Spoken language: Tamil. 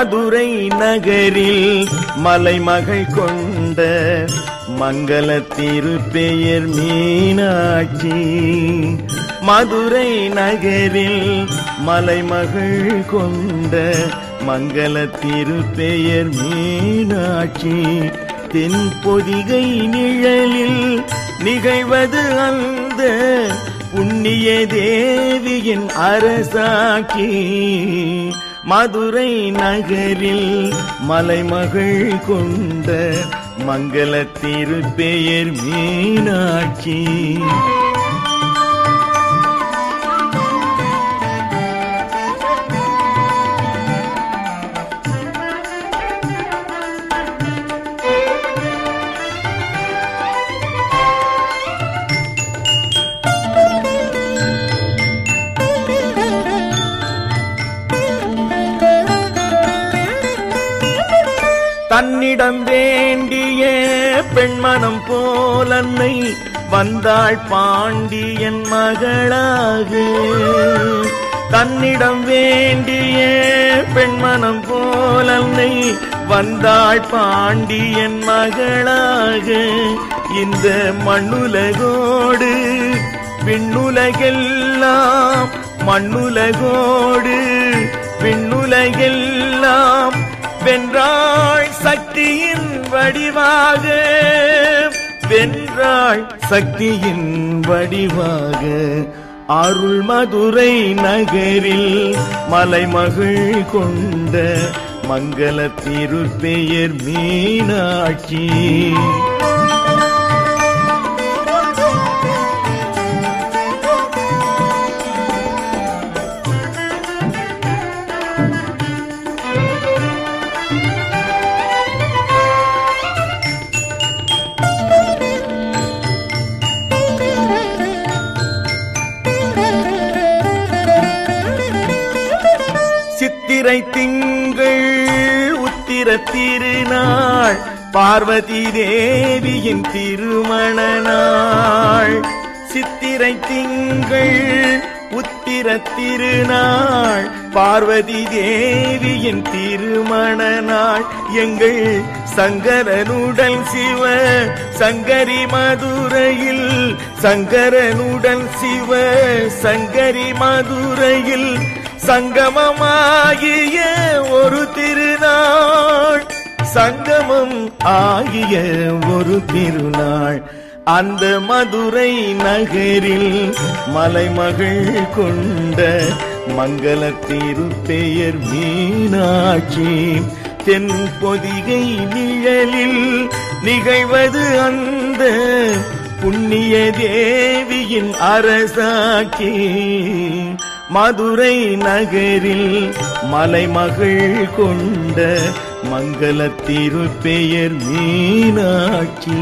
மதுரை நகரில் மலைமகள் கொண்ட மங்கள திருப்பெயர் மீனாட்சி. மதுரை நகரில் மலைமகள் கொண்ட மங்கள திருப்பெயர் மீனாட்சி. தென்பொதிகை நிழலில் நிகழ்வது அந்த புண்ணிய தேவியின் அரசாட்சி. மதுரை நகரில் மலைமகள் கொண்ட மங்கள திருப்பெயர் மீனாட்சி. தன்னிடம் வேண்டிய பெண்மனம் போலன்னை வந்தாள் பாண்டியன் மகளாக. தன்னிடம் வேண்டிய பெண்மனம் போலன்னை வந்தாள் பாண்டியன் மகளாக. இந்த மண்ணுலகோடு விண்ணுலகெல்லாம், மண்ணுலகோடு விண்ணுலகெல்லாம் வென்றாள் சக்தியின் வடிவாக. வென்றாள் சக்தியின் வடிவாக. அருள் மதுரை நகரில் மலைமகள் கொண்ட மங்கள திருப்பெயர் மீனாட்சி. சித்திரை திங்கள் உத்திர திருநாள் பார்வதி தேவியின் திருமண நாள். சித்திரை திங்கள் உத்திர திருநாள் பார்வதி தேவியின் திருமண நாள். எங்கள் சங்கரனுடன் சிவ சங்கரி மதுரையில், சங்கரனுடன் சிவ சங்கரி மதுரையில் சங்கமமாகிய ஒரு திருநாள். சங்கமம் ஆகிய ஒரு திருநாள். அந்த மதுரை நகரில் மலைமகள் கொண்ட மங்கள திருப்பெயர் மீனாட்சி. தென்பொதிகை நிழலில் நிகழ்வது அந்த புண்ணிய தேவியின் அரசாட்சி. மதுரை நகரில் மலைமகள் கொண்ட மங்கள திருப்பெயர் மீனாட்சி.